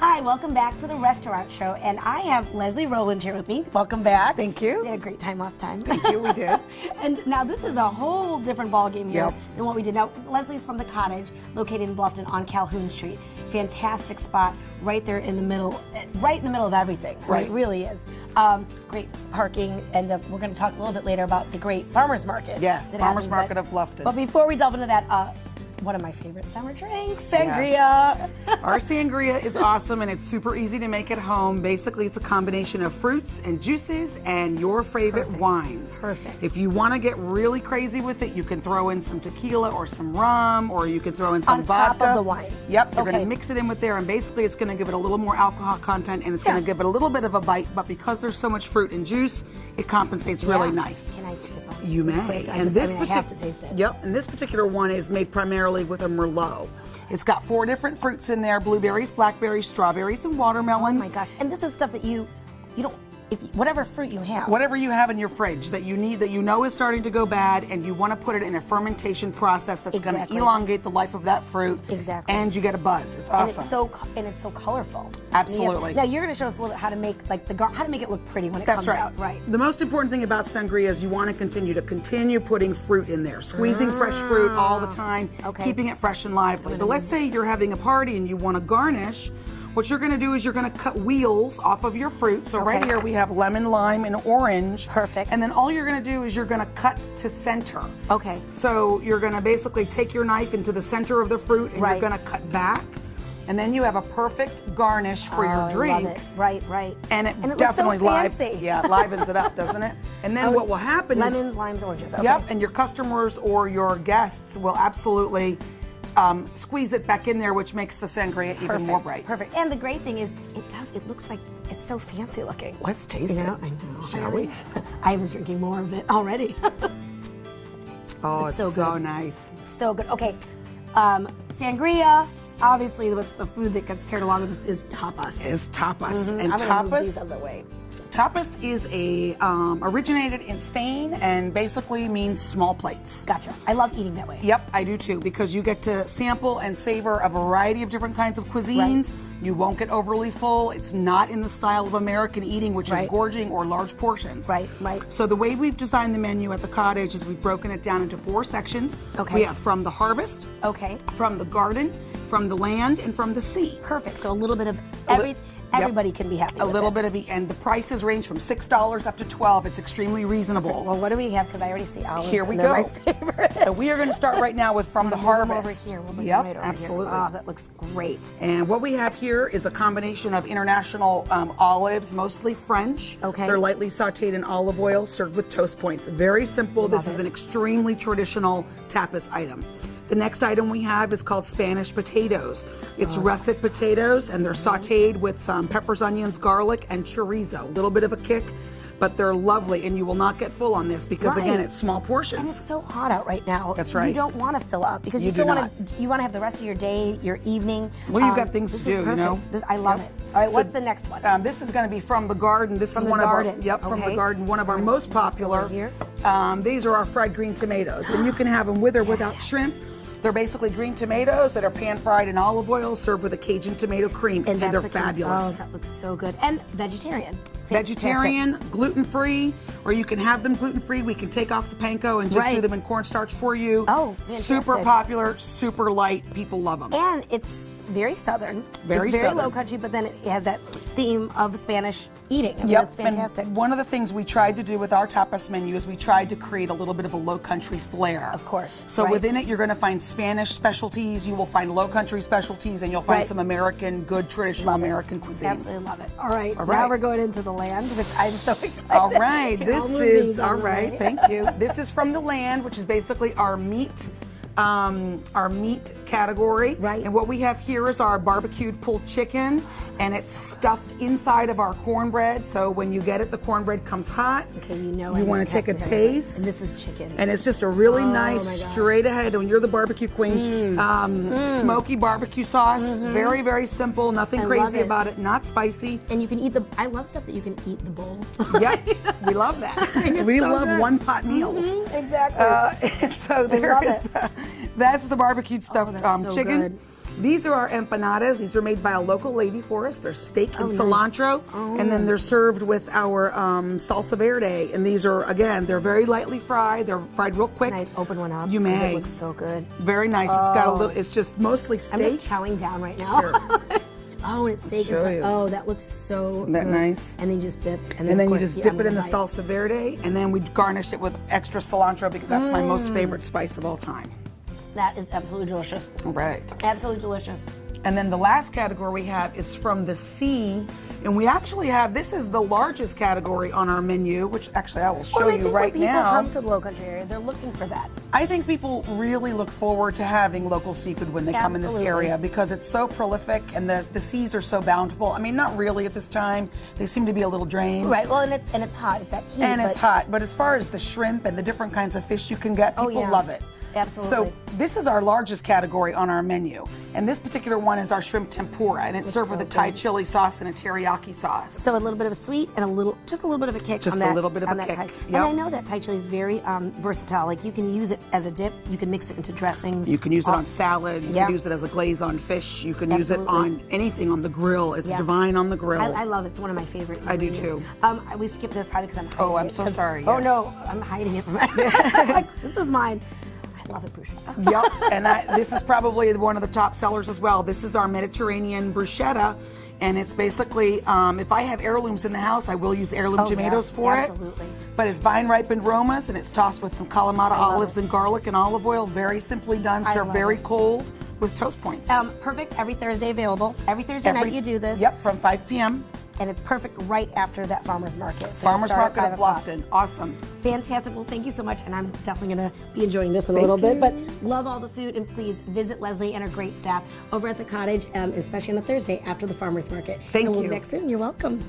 Hi, welcome back to the restaurant show, and I have Leslie Rowland here with me. Welcome back. Thank you. We had a great time last time. Thank you, we did. And now this is a whole different ballgame here Yep. than what we did. Now, Leslie's from the Cottage, located in Bluffton on Calhoun Street. Fantastic spot, right there in the middle, right in the middle of everything. Right. It really is. Great parking, and we're going to talk a little bit later about the great farmers market. Yes, that farmers happens, market of Bluffton. But before we delve into that, one of my favorite summer drinks, Sangria. Yes. Our Sangria is awesome and it's super easy to make at home. Basically, it's a combination of fruits and juices and your favorite wines. Perfect. If you want to get really crazy with it, you can throw in some tequila or some rum, or you can throw in some On vodka. top of the wine. Yep, you're Okay. going to mix it in with there, and basically it's going to give it a little more alcohol content, and it's going to give it a little bit of a bite, but because there's so much fruit and juice, it compensates really nice. Can I sip on it? You may. Quick? I have to taste it. Yep, and this particular one is made primarily with a Merlot. It's got 4 different fruits in there: blueberries, blackberries, strawberries, and watermelon. Oh my gosh! And this is stuff that you don't. Whatever fruit you have. Whatever you have in your fridge that you need, that you know is starting to go bad, and you want to put it in a fermentation process that's going to elongate the life of that fruit. Exactly. And you get a buzz. It's awesome. And it's so colorful. Absolutely. Now you're going to show us a little bit how to make how to make it look pretty when it comes out. Right. The most important thing about Sangria is you want to continue putting fruit in there, squeezing fresh fruit all the time, keeping it fresh and lively. But let's say you're having a party and you want to garnish. What you're going to do is you're going to cut wheels off of your fruit. So right here we have lemon, lime, and orange. Perfect. And then all you're going to do is you're going to cut to center. Okay. So you're going to basically take your knife into the center of the fruit and you're going to cut back. And then you have a perfect garnish for your drinks. Love it. Right. And it looks definitely so fancy. livens it up, doesn't it? And then what will happen is lemons, limes, oranges. Okay. Yep, and your customers or your guests will absolutely squeeze it back in there, which makes the Sangria even more bright. Perfect. And the great thing is, it looks like it's so fancy looking. Let's taste it. I know. Shall we? I was drinking more of it already. Oh, it's so nice. So good. Okay, Sangria. Obviously, what's the food that gets carried along with this is tapas. It's tapas. And I'm gonna move these out of the way. Tapas is originated in Spain and basically means small plates. Gotcha. I love eating that way. Yep, I do too, because you get to sample and savor a variety of different kinds of cuisines. Right. You won't get overly full. It's not in the style of American eating, which is gorging or large portions. Right. So the way we've designed the menu at the Cottage is we've broken it down into 4 sections. Okay. We have from the harvest, from the garden, from the land, and from the sea. Perfect. So a little bit of everything. Everybody can be happy with a little bit of each, and the prices range from $6 up to $12. It's extremely reasonable. Well, what do we have? Because I already see olives. Here we go. go. My favorite. So we are going to start right now with from the harvest. Over here. We'll yep, right over absolutely. Here. Oh, that looks great. And what we have here is a combination of international olives, mostly French. Okay. They're lightly sautéed in olive oil, served with toast points. Very simple. This is an extremely traditional tapas item. The next item we have is called Spanish potatoes. It's russet potatoes, and they're sautéed with some peppers, onions, garlic, and chorizo. A little bit of a kick, but they're lovely, and you will not get full on this because, again, it's small portions. And it's so hot out right now. That's right. You don't want to fill up because you still want to. You want to have the rest of your day, your evening. Well, you've got things to do, you know. I love it. All right, what's the next one? This is going to be from the garden. This is one of our from the garden. One of our most popular. These are our fried green tomatoes, and you can have them with or without shrimp. They're basically green tomatoes that are pan-fried in olive oil, served with a Cajun tomato cream, and they're fabulous. Oh, that looks so good. And vegetarian. Vegetarian, gluten-free, or you can have them gluten-free. We can take off the panko and just do them in cornstarch for you. Oh, fantastic. Super popular, super light. People love them. And it's very southern. It's very low country, but then it has that theme of Spanish eating. I mean, that's fantastic. And one of the things we tried to do with our tapas menu is we tried to create a little bit of a low country flair. Of course. So within it, you're going to find Spanish specialties, you will find low country specialties, and you'll find some American, good traditional American cuisine. Absolutely love it. All right. Now we're going into the land, which I'm so excited. All right. Thank you. This is from the land, which is basically our meat category. Right. And what we have here is our barbecued pulled chicken, and it's stuffed inside of our cornbread. So when you get it, the cornbread comes hot. Okay, you know. You want to take a taste. And this is chicken. And it's just a really nice, straight ahead, when you're the barbecue queen, smoky barbecue sauce. Very, very simple. Nothing crazy about it. Not spicy. And you can eat I love stuff that you can eat the bowl. Yep. We love that. We love one-pot meals. Exactly. And so that's the barbecued stuffed chicken. Good. These are our empanadas. These are made by a local lady for us. They're steak and nice. cilantro, and then they're served with our salsa verde. And these are, again, they're very lightly fried. They're fried real quick. Can I open one up? You 'Cause may. It looks so good. Very nice. It's got a little. It's just mostly steak. I'm just chowing down right now. Sure. Oh, and it's steak. Show you. Oh, that looks so Isn't that good. nice? And then you just dip. And then of you course, just the dip it in the bite. salsa verde, and then we garnish it with extra cilantro because that's my most favorite spice of all time. That is absolutely delicious. Right. Absolutely delicious. And then the last category we have is from the sea. And we actually have, this is the largest category on our menu, which actually I will show you right when people now. come to the Low Country area, they're looking for that. I think people really look forward to having local seafood when they come in this Absolutely. area because it's so prolific and the seas are so bountiful. I mean, not really at this time. They seem to be a little drained. Right. Well, and it's hot. It's that heat. And it's hot. But as far as the shrimp and the different kinds of fish you can get, people yeah. love it. Absolutely. So this is our largest category on our menu. And this particular one is our shrimp tempura. And it's served with so a Thai good. chili sauce and a teriyaki sauce. So a little bit of a sweet and just a little bit of a kick. Just on a that, little bit of on a that kick. Thai. Yep. And I know that Thai chili is very versatile. Like you can use it as a dip. You can mix it into dressings. You can use it on salad. You Yeah. can use it as a glaze on fish. You can use it Absolutely. on anything on the grill. It's Yeah. divine on the grill. I love it. It's one of my favorite I do ingredients. too. We skipped this probably because I'm hiding Oh, I'm it, so 'cause- sorry, Oh yes. no, I'm hiding it from like, this is mine. I love it, Bruschetta. Yep, and this is probably one of the top sellers as well. This is our Mediterranean bruschetta, and it's basically, if I have heirlooms in the house, I will use heirloom Oh, yeah, tomatoes for absolutely. it. But it's vine-ripened Romas, and it's tossed with some Kalamata love olives it. and garlic and olive oil. Very simply done, I served love very it. cold with toast points. Perfect. Every Thursday available. Every Thursday night you do this. Yep, from 5 p.m. And it's perfect right after that farmer's market. So Farmers start at Market 5 of o'clock. Bluffton. Awesome. Fantastic. Well, thank you so much. And I'm definitely going to be enjoying this in a Thank little bit. you. But love all the food. And please visit Leslie and her great staff over at the Cottage, especially on a Thursday after the farmer's market. Thank and we'll you. be back soon. You're welcome.